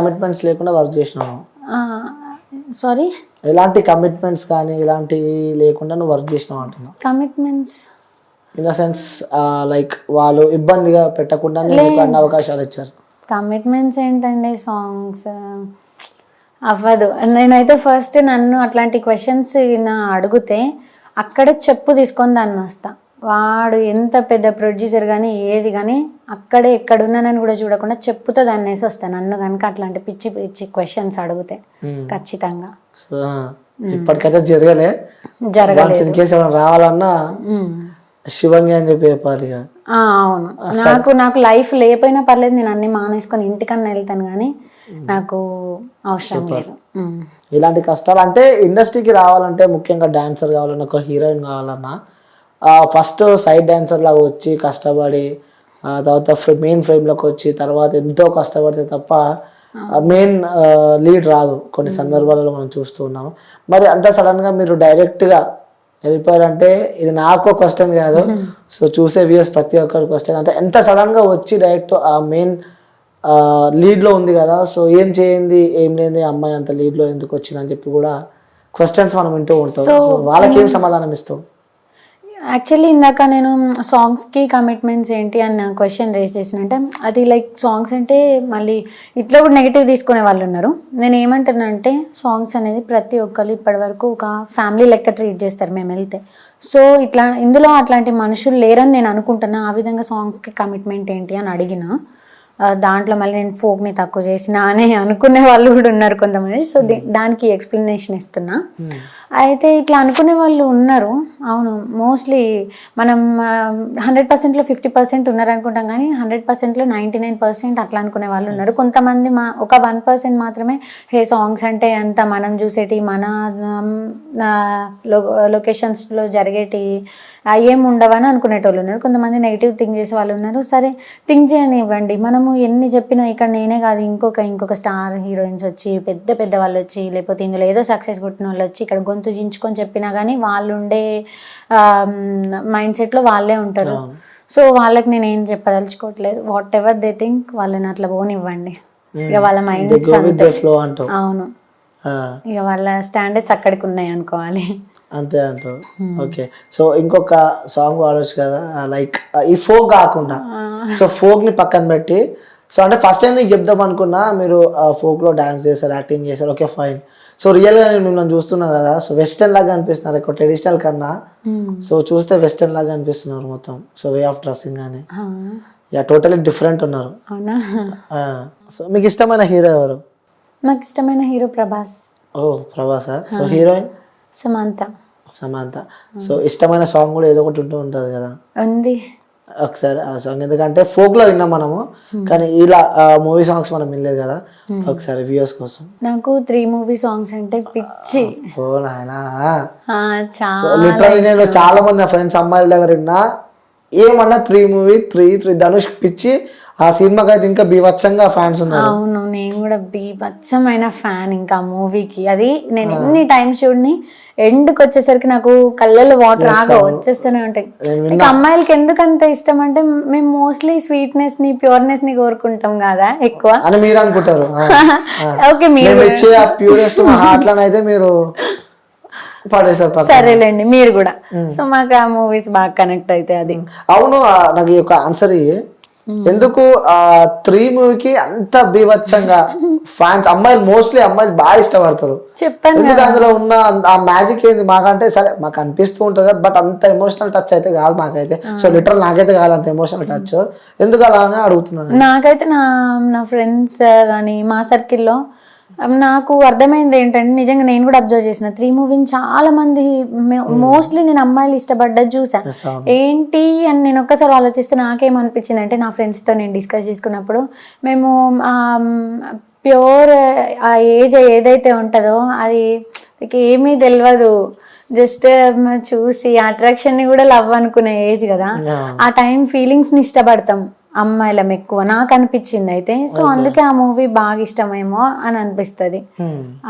Commitments లేకుండా work చేసినావు. Sorry, ఎలాంటి కమిట్మెంట్స్ కానీ ఇలాంటివి లేకుండా నువ్వు వర్క్ చేసినావు అంటున్నా. Commitments in the sense like వాళ్ళు ఇబ్బందిగా పెట్టకుండా నీకు అన్ని అవకాశాలు ఇచ్చారు. కమిట్మెంట్స్ ఏంటండి, సాంగ్స్ అవ్వదు. నేనైతే ఫస్ట్ నన్ను అట్లాంటి క్వశ్చన్స్ నా అడిగితే అక్కడే చెప్పు తీసుకొని దాన్ని వస్తా. వాడు ఎంత పెద్ద ప్రొడ్యూసర్ కానీ ఏది కానీ అక్కడే ఎక్కడున్నానని కూడా చూడకుండా చెప్పుతో దాన్ని వేసి వస్తాను. నన్ను కనుక అట్లాంటి పిచ్చి పిచ్చి క్వశ్చన్స్ అడిగితే ఖచ్చితంగా. ఇప్పటికైతే జరగలేదు. రావాలన్నా శివంగి అని చెప్పి చెప్పాలి. అవును, నాకు లైఫ్ లేకపోయినా పర్లేదు, నేను అన్ని మానేసుకొని ఇంటికన్నా వెళ్తాను, కానీ నాకు అవసరం లేదు. ఇలాంటి కష్టాలు అంటే ఇండస్ట్రీకి రావాలంటే ముఖ్యంగా డాన్సర్ కావాలన్నా, ఒక హీరోయిన్ కావాలన్నా ఫస్ట్ సైడ్ డాన్సర్ లాగా వచ్చి కష్టపడి తర్వాత మెయిన్ ఫ్రేమ్లోకి వచ్చి తర్వాత ఎంతో కష్టపడితే తప్ప మెయిన్ లీడ్ రాదు. కొన్ని సందర్భాలలో మనం చూస్తూ ఉన్నాము. మరి అంత సడన్గా మీరు డైరెక్ట్గా వెళ్ళిపోయారంటే ఇది నాకు క్వశ్చన్ కాదు, సో చూసే వ్యూస్ ప్రతి ఒక్కరి క్వశ్చన్. అంటే ఎంత సడన్గా వచ్చి డైరెక్ట్ ఆ మెయిన్ లీడ్లో ఉంది కదా, సో ఏం చేయండి ఏం లేని అమ్మాయి అంత లీడ్లో ఎందుకు వచ్చింది అని చెప్పి కూడా క్వశ్చన్స్ మనం వింటూ ఉంటాం. సో వాళ్ళకి ఏం సమాధానం ఇస్తాం? యాక్చువల్లీ ఇందాక నేను సాంగ్స్కి కమిట్మెంట్స్ ఏంటి అన్న క్వశ్చన్ రేస్ చేసినంటే, అది లైక్ సాంగ్స్ అంటే మళ్ళీ ఇట్లా కూడా నెగిటివ్ తీసుకునే వాళ్ళు ఉన్నారు. నేను ఏమంటున్నానంటే సాంగ్స్ అనేది ప్రతి ఒక్కరు ఇప్పటివరకు ఒక ఫ్యామిలీ లెక్క ట్రీట్ చేస్తారు మేము వెళ్తే. సో ఇందులో అట్లాంటి మనుషులు లేరని నేను అనుకుంటున్నా. ఆ విధంగా సాంగ్స్కి కమిట్మెంట్ ఏంటి అని అడిగిన దాంట్లో మళ్ళీ నేను ఫోక్ని తక్కువ చేసిన అని అనుకునే వాళ్ళు కూడా ఉన్నారు కొంతమంది. సో దానికి ఎక్స్ప్లెనేషన్ ఇస్తున్నా. అయితే ఇట్లా అనుకునే వాళ్ళు ఉన్నారు. అవును, మోస్ట్లీ మనం 100%లో 50% ఉన్నారు అనుకుంటాం, కానీ 100%లో 99% అట్లా అనుకునే వాళ్ళు ఉన్నారు. కొంతమంది ఒక 1% మాత్రమే హే సాంగ్స్ అంటే అంత మనం చూసేటి మన లొకేషన్స్లో జరిగేటి ఏం ఉండవని అనుకునేటోళ్ళు ఉన్నారు. కొంతమంది నెగిటివ్ థింక్ చేసే వాళ్ళు ఉన్నారు. సరే, థింక్ చేయనివ్వండి. మనము ఎన్ని చెప్పినా ఇక్కడ నేనే కాదు ఇంకొక స్టార్ హీరోయిన్స్ వచ్చి పెద్ద పెద్ద వాళ్ళు వచ్చి లేకపోతే ఇందులో ఏదో సక్సెస్ కొట్టిన వాళ్ళు వచ్చి ఇక్కడ గొంతు చించుకొని చెప్పినా కానీ వాళ్ళు ఉండే మైండ్ సెట్లో వాళ్ళే ఉంటారు. సో వాళ్ళకి నేను ఏం చెప్పదలుచుకోవట్లేదు. వాట్ ఎవర్ దే థింక్ వాళ్ళని అట్లా పోనివ్వండి. ఇక వాళ్ళ మైండ్ అవును, ఇక వాళ్ళ స్టాండర్డ్స్ అక్కడికి ఉన్నాయి అనుకోవాలి. అంతే అంటారు. ఓకే, సో ఇంకొక సాంగ్ వాడచ్చు కదా, లైక్ ఈ ఫోక్ కాకుండా. సో ఫోక్ ని పక్కన పెట్టి, సో అంటే ఫస్ట్ టైం నీకు చెప్దాం అనుకున్నా, మీరు ఫోక్ లో డాన్స్ చేశారు, యాక్టింగ్ చేశారు, ఓకే ఫైన్. సో రియల్ గా నేను మిమ్మల్ని చూస్తున్నా కదా, సో వెస్టర్న్ లాగా అనిపిస్తున్నారు ఎక్కువ ట్రెడిషనల్ కన్నా. సో చూస్తే వెస్టర్న్ లాగా అనిపిస్తున్నారు మొత్తం. సో వే ఆఫ్ డ్రెస్సింగ్ కానీ టోటలీ డిఫరెంట్ ఉన్నారు. సో మీకు ఇష్టమైన హీరో ఎవరు? నాకు ఇష్టమైన హీరో ప్రభాస్. ఓ ప్రభాసా. So heroine Samantha. సో ఇష్టమైన సాంగ్ కూడా ఏదో ఒకటి ఉంటుంది కదా? ఉంది. ఒకసారి ఆ సాంగ్, ఎందుకంటే ఫోక్ లో విన్నాం మనము, కానీ ఇలా మూవీ సాంగ్స్ మనం వినలేదు కదా, ఒకసారి వ్యూస్ కోసం. నాకు 3 మూవీ సాంగ్స్ అంటే పిచ్చి. ఓ నాయనా, లిటరల్లీ నేను చాలా మంది ఫ్రెండ్స్ అమ్మాయిల దగ్గర విన్నా ఏమన్నా 3 మూవీ 3 ధనుష్ పిచ్చి. ఆ సినిమాకి అయితే ఇంకా బీభత్సంగా ఫ్యాన్స్ ఉన్నారు. అవును, నేను కూడా బీభత్సమైన ఫ్యాన్ ఇంకా మూవీకి. అది నేను ఎన్ని టైమ్స్ చూడని ఎండ్కి వచ్చేసరికి నాకు కళ్ళల్లో వాటర్ ఆగా వచ్చేస్తూనే ఉంటాయి. అమ్మాయిలకి ఎందుకు అంత ఇష్టం అంటే మేము మోస్ట్లీ స్వీట్నెస్ ని ప్యూర్నెస్ ని కోరుకుంటాం కదా ఎక్కువ అని మీరు అనుకుంటారు. ఓకే, మీరు మీరు సరేలేండి, మీరు కూడా. సో మాకు ఆ మూవీస్ బాగా కనెక్ట్ అయితే అది. అవును, నాకు ఈ యొక్క ఆన్సర్ ఎందుకు 3 మూవీకి అంత బీభత్సంగా ఫ్యాన్స్ అమ్మాయిలు మోస్ట్లీ అమ్మాయిలు బాగా ఇష్టపడతారు? చెప్పండి, ఎందుకు అందులో ఉన్న ఆ మ్యాజిక్ ఏంది? మాకంటే సరే మాకు అనిపిస్తూ ఉంటుంది, బట్ అంత ఎమోషనల్ టచ్ అయితే కాదు మాకైతే. సో లిటరల్ నాకైతే కాదు అంత ఎమోషనల్ టచ్. ఎందుకు అలానే అడుగుతున్నాను. నాకైతే నా ఫ్రెండ్స్ కానీ మా సర్కిల్లో నాకు అర్థమైంది ఏంటంటే, నిజంగా నేను కూడా అబ్జర్వ్ చేసిన 3 మూవీని చాలా మంది మోస్ట్లీ నేను అమ్మాయిలు ఇష్టపడ్డది చూసాను. ఏంటి అని నేను ఒక్కసారి ఆలోచిస్తే నాకేమనిపించింది అంటే, నా ఫ్రెండ్స్తో నేను డిస్కస్ చేసుకున్నప్పుడు మేము ప్యూర్ ఆ ఏజ్ ఏదైతే ఉంటుందో అది ఏమీ తెలియదు, జస్ట్ చూసి అట్రాక్షన్ని కూడా లవ్ అనుకునే ఏజ్ కదా. ఆ టైం ఫీలింగ్స్ని ఇష్టపడతాం అమ్మాయిలం ఎక్కువ, నాకు అనిపించింది అయితే. సో అందుకే ఆ మూవీ బాగా ఇష్టమేమో అని అనిపిస్తుంది.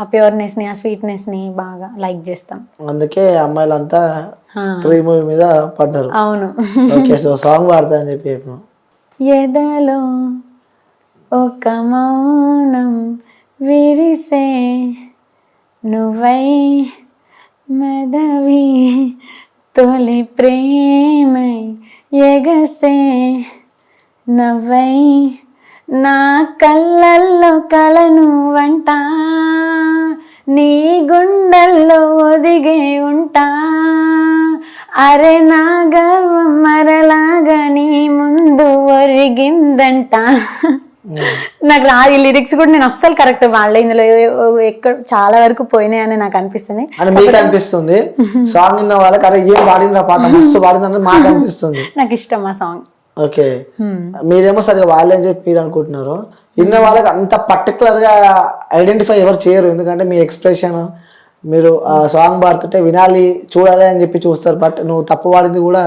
ఆ ప్యూర్నెస్ ని ఆ స్వీట్నెస్ ని బాగా లైక్ చేస్తాం, అందుకే అమ్మాయిలంతా 3 మూవీ మీద పడ్డారు. అవును. ఓకే, సో సాంగ్ పాడతా అని చెప్పి ఎదలో ఒక మౌనం విరిసే నువ్వై మదవి తొలి ప్రేమై ఎగసే నవ్వై నా కళ్ళల్లో కలను వంట నీ గుండెల్లో ఒదిగే ఉంటా అరే నా గర్వం మరలాగా నీ ముందు ఒరిగిందంట. నాకు రాదు ఈ లిరిక్స్ కూడా, నేను అస్సలు కరెక్ట్ వాళ్ళే ఇందులో ఎక్కడ చాలా వరకు పోయినాయని నాకు అనిపిస్తుంది. అని మీకు అనిపిస్తుంది సాంగ్ విన్న వాళ్ళకి అరే ఏం పాడింది ఆ పాట మస్తు పాడిందని మాకు అనిపిస్తుంది. నాకు ఇష్టం ఆ సాంగ్. ఓకే, మీరేమో సరిగా వాళ్ళే అని చెప్పి మీరు అనుకుంటున్నారు. విన్న వాళ్ళకి అంత పర్టికులర్ గా ఐడెంటిఫై ఎవరు చేయరు, ఎందుకంటే మీ ఎక్స్ప్రెషన్ మీరు ఆ సాంగ్ పాడుతుంటే వినాలి చూడాలి అని చెప్పి చూస్తారు. బట్ నువ్వు తప్పు పాడింది కూడా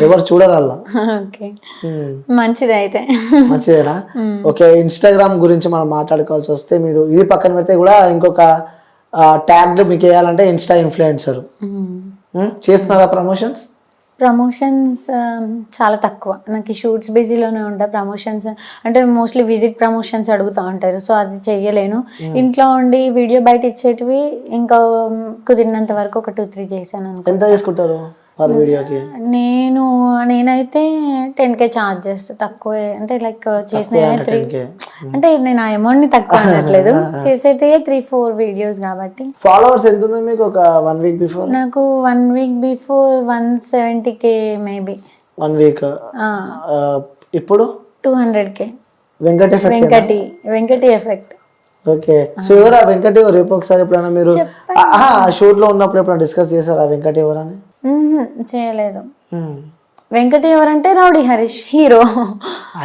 ఎవరు చూడరు అలా. మంచిది అయితే. మంచిదేనా? ఓకే, ఇన్స్టాగ్రామ్ గురించి మనం మాట్లాడుకోవాల్సి వస్తే మీరు ఇది పక్కన పెడితే కూడా ఇంకొక ట్యాగ్ మీకు వేయాలంటే ఇన్స్టా ఇన్ఫ్లుయెన్సర్ చేస్తున్నారా ప్రమోషన్స్? ప్రమోషన్స్ చాలా తక్కువ, నాకు ఈ షూట్స్ బిజీలోనే ఉంటాయి. ప్రమోషన్స్ అంటే మోస్ట్లీ విజిట్ ప్రమోషన్స్ అడుగుతూ ఉంటారు, సో అది చెయ్యలేను. ఇంట్లో ఉండి వీడియో బయట ఇచ్చేటివి ఇంకా కుదిరినంత వరకు ఒక 2-3 చేశాను అనుకో. ఎంత తీసుకుంటారు పర్ వీడియోకి? నేనైతే 10K ఛార్జ్ చేస్తా, తక్కువే. అంటే లైక్ చేసిన 3 అంటే నేను ఆ అమౌంట్ ని తక్కువ అనట్లేదు, చేసేటి 3-4 వీడియోస్ కాబట్టి. ఫాలోవర్స్ ఎంత ఉంది మీకు ఒక 1 వీక్ బిఫోర్? నాకు 1 week before 170K maybe. 1 week ఇప్పుడు 200K. Venkati effect. Okay, so ఎవరా వెంకటి? రేపు ఒకసారి ఎప్పుడైనా మీరు షూట్ లో ఉన్నప్పుడు ఎప్పుడైనా డిస్కస్ చేశారా వెంకటి ఎవరని? చేయలేదు. వెంకటి ఎవరంటే rowdy Harish hero.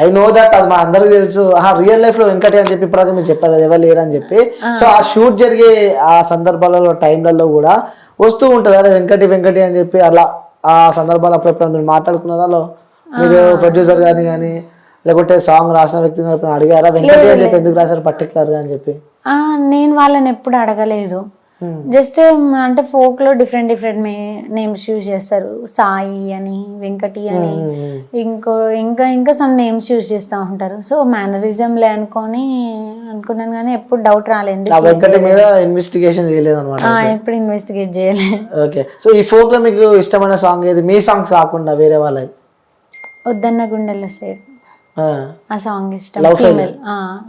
I know that, అది మా అందరికి తెలుసు. రియల్ లైఫ్ లో వెంకటి అని చెప్పి ఇప్పుడు మీరు చెప్పారు కదా ఎవరు లేరు అని చెప్పి. సో ఆ షూట్ జరిగే ఆ సందర్భాలలో టైంలలో కూడా వస్తూ ఉంటారు అరే వెంకటి అని చెప్పి. అలా ఆ సందర్భాలు అప్పుడెప్పుడు మీరు మాట్లాడుకున్నారా? మీరు ప్రొడ్యూసర్ కానీ లేకుంటే సాంగ్ రాసిన వ్యక్తిని అడిగారా వెంకటి అని చెప్పి ఎందుకు రాశారు పర్టికులర్ గా అని చెప్పి? నేను వాళ్ళని ఎప్పుడు అడగలేదు. జస్ట్ అంటే ఫోక్ లో డిఫరెంట్ నేమ్స్ యూజ్ చేస్తారు, సాయి అని, వెంకటి అని, ఇంకా సమ్ నేమ్స్ యూజ్ చేస్తూ ఉంటారు. సో మేనరిజం లే అనుకున్నాను కానీ ఎప్పుడు డౌట్ రాలేదు. వెంకటి మీద ఇన్వెస్టిగేషన్ చేయలేదు అనమాట? ఎప్పుడు ఇన్వెస్టిగేట్ చేయలేదు. ఓకే, సో ఈ ఫోక్ లో మీకు ఇష్టమైన సాంగ్ ఏది? మీ సాంగ్స్ కాకుండా వేరే వాళ్ళవి? వద్దన్న గుండెల్లో సేర్, ఆ సాంగ్ ఇష్టం.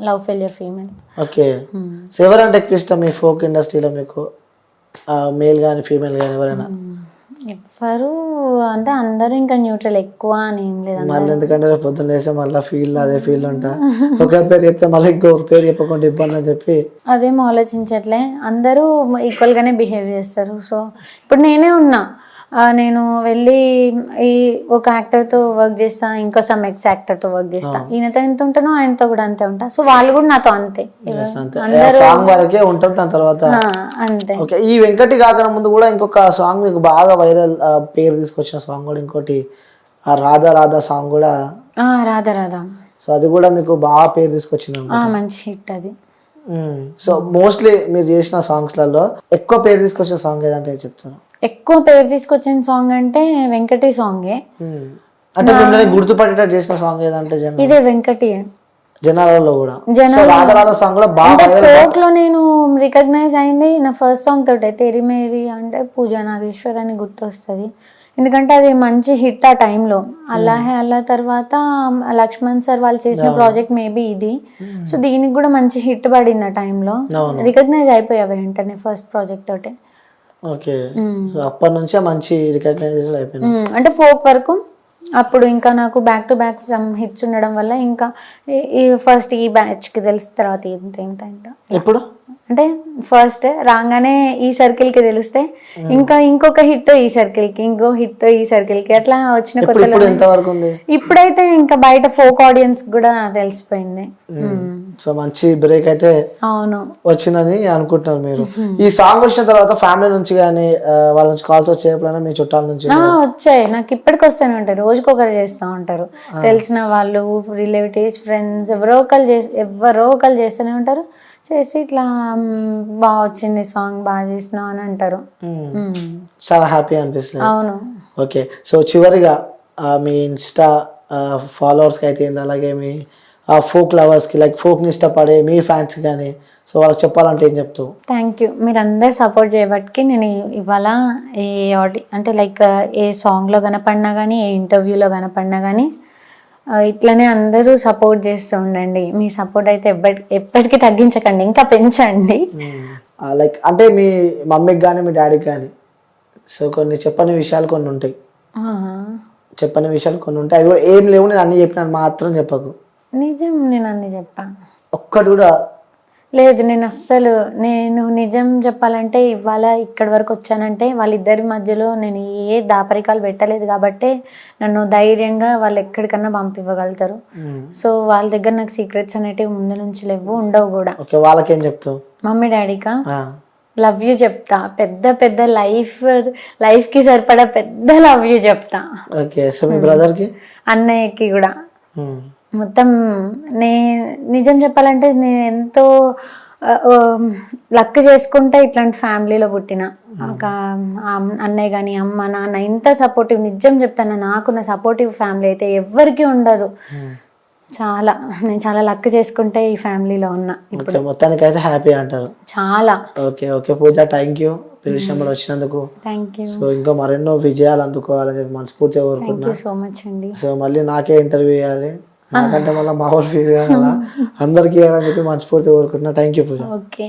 Love failure female. Okay, so ఎవరంటే ఎక్కువ ఇష్టం మీ ఫోక్ ఇండస్ట్రీలో మీకు? మేల్ కానీ ఫీమేల్ కానీ ఎవరైనా? ఎవరు అంటే అందరూ ఇంకా న్యూట్రల్, ఎక్కువ అని ఏం లేదు. మళ్ళీ ఎందుకంటే రేపు పొద్దున్న వేస్తే మళ్ళీ అదే ఫీల్ ఉంటా, ఒక పేరు చెప్తే మళ్ళీ ఇంకొక పేరు చెప్పకుండా ఇబ్బంది అని చెప్పి అదేం ఆలోచించట్లే. అందరూ ఈక్వల్ గానే బిహేవ్ చేస్తారు. సో ఇప్పుడు నేనే ఉన్నా, నేను వెళ్ళి ఈ ఒక యాక్టర్తో వర్క్ చేస్తా, ఇంకో సమ్ ఎక్స్ యాక్టర్తో వర్క్ చేస్తా. ఈయనతో ఎంత ఉంటానో ఆయనతో కూడా అంతే ఉంటా. సో వాళ్ళు కూడా నాతో అంతే, సాంగ్ వరకే ఉంటారు. దాని తర్వాత అంతే. ఓకే, ఈ వెంకటి కాకుండా ముందు కూడా ఇంకొక సాంగ్ మీకు బాగా వైరల్ పేరు తీసుకొచ్చిన సాంగ్ కూడా ఇంకోటి రాధా సాంగ్ కూడా. రాధా. సో అది కూడా మీకు బాగా పేరు తీసుకొచ్చింది, మంచి హిట్ అది. సో మోస్ట్లీ మీరు చేసిన సాంగ్స్ లలో ఎక్కువ పేరు తీసుకొచ్చిన సాంగ్ ఏదంటే చెప్తాను? ఎక్కువ పేరు తీసుకొచ్చిన సాంగ్ అంటే వెంకటి సాంగే. అంటే మిమ్మల్ని గుర్తుపట్టేటట్టు చేసిన సాంగ్ ఏదంటే? ఇదే వెంకటి జనాలలో కూడా రాధా సాంగ్ కూడా బాగా ఫోక్ లో నేను రికగ్నైజ్ అయింది నా ఫస్ట్ సాంగ్ తోటే, తెరి మేరీ అంటే పూజా నాగేశ్వర్ అని గుర్తొస్తుంది. ఎందుకంటే అది మంచి హిట్ ఆ టైంలో. అల్లాహే అల్లా తర్వాత లక్ష్మణ్ సార్ వాళ్ళు చేసిన ప్రాజెక్ట్ మేబీ ఇది. సో దీనికి కూడా మంచి హిట్ పడింది ఆ టైంలో, రికగ్నైజ్ అయిపోయా వెంటనే ఫస్ట్ ప్రాజెక్ట్ తోటే. ఓకే, సో అప్పటి నుంచే మంచి రికగ్నైజేషన్ అయిపోయింది. అంటే ఫోక్ వరకు అప్పుడు ఇంకా నాకు back to back some hits ఉండడం వల్ల ఇంకా ఫస్ట్ ఈ బ్యాచ్ కి తెలిసిన తర్వాత ఇంత ఎప్పుడు అంటే ఫస్ట్ రాగానే ఈ సర్కిల్ కి తెలిస్తే ఇంకా ఇంకొక హిట్ ఈ సర్కిల్ కి, ఇంకో హిట్ ఈ సర్కిల్ కి, అట్లా వచ్చిన కొత్తలో. ఇప్పుడైతే ఇంకా బయట ఫోక్ ఆడియన్స్ కూడా తెలిసిపోయింది. సో మంచి బ్రేక్ అయితే అవును వచ్చిందని అనుకుంటున్నారు మీరు. ఈ సాంగ్ వచ్చిన తర్వాత ఫ్యామిలీ నుంచి కానీ వాళ్ళ నుంచి కాల్స్ వచ్చేప్పుడైనా మీ చుట్టాల నుంచి? వచ్చాయి, నాకు ఇప్పటికి వస్తూనే ఉంటారు, రోజుకొకరు చేస్తూ ఉంటారు. తెలిసిన వాళ్ళు, రిలేటివ్స్, ఫ్రెండ్స్ ఎవరో ఒకరు చేస్తూనే ఉంటారు. చేసి ఇట్లా బాగా వచ్చింది సాంగ్, బాగా చేసినావు అని అంటారు. చాలా హ్యాపీ అనిపిస్తుంది. అవును. ఓకే, సో చివరిగా మీ ఇన్స్టా ఫాలోవర్స్కి అయితే అలాగే మీ ఫోక్ లవర్స్కి లైక్ ఫోక్ని ఇష్టపడే మీ ఫ్యాన్స్ కానీ సో వాళ్ళకి చెప్పాలంటే ఏం చెప్తావు? థ్యాంక్ యూ, మీరు అందరు సపోర్ట్ చేయబట్టి నేను ఇవాళ ఏ అంటే లైక్ ఏ సాంగ్లో కనపడినా కానీ ఏ ఇంటర్వ్యూలో కనపడినా కానీ ఇట్లనే అందరూ సపోర్ట్ చేస్తూ ఉండండి. మీ సపోర్ట్ అయితే ఎప్పటికీ తగ్గించకండి, ఇంకా పెంచండి. లైక్ అంటే మీ మమ్మీకి కానీ మీ డాడీకి కానీ సో కొన్ని చెప్పని విషయాలు కొన్ని ఉంటాయి, చెప్పని విషయాలు కొన్ని ఉంటాయి, అవి కూడా ఏం లేవు నేను అన్ని చెప్పినాను మాత్రం చెప్పకు. నిజం, నేను అన్ని చెప్పా. ఒక్కటి కూడా లేదు, నేను నిజం చెప్పాలంటే ఇవాళ ఇక్కడి వరకు వచ్చానంటే వాళ్ళిద్దరి మధ్యలో నేను ఏ దాపరికాలు పెట్టలేదు కాబట్టి నన్ను ధైర్యంగా వాళ్ళు ఎక్కడికన్నా పంపివ్వగలుగుతారు. సో వాళ్ళ దగ్గర నాకు సీక్రెట్స్ అనేటివి ముందు నుంచి లేవు, ఉండవు కూడా. వాళ్ళకేం చెప్తావు? మమ్మీ డాడీకా లవ్ యూ చెప్తా, పెద్ద పెద్ద లైఫ్కి సరిపడా పెద్ద లవ్ యూ చెప్తా. ఓకే, సో మీ బ్రదర్కి అన్నయ్యకి కూడా మొత్తం. నిజం చెప్పాలంటే నేను ఎంతో లక్ చేసుకుంటే ఇట్లాంటి ఫ్యామిలీలో పుట్టిన. ఒక అన్నయ్య కానీ అమ్మ నాన్న ఎంత సపోర్టివ్, నిజం చెప్తాను, నాకు నా సపోర్టివ్ ఫ్యామిలీ అయితే ఎవ్వరికీ ఉండదు. నేను చాలా లక్ చేసుకుంటే ఈ ఫ్యామిలీలో ఉన్నా. ఇప్పుడు మొత్తానికి అయితే హ్యాపీ అంటారు. చాలా. Okay okay Pooja, thank you పిలిచినప్పుడు వచ్చినందుకు. Thank you. సో ఇంకా మరెన్నో విజయాలు అందుకోవాలని చెప్పి మనస్ఫూర్తిగా కోరుకుంటున్నా. థ్యాంక్ యూ సో మచ్ అండి. సో మళ్ళీ నాకే ఇంటర్వ్యూ ఇవ్వాలి, నాకంటే మళ్ళీ మా ఊరు ఫీల్ కావాలా, అందరికీ ఇవ్వాలని చెప్పి మనస్ఫూర్తిగా కోరుకుంటున్నా. Thank you Pooja. ఓకే.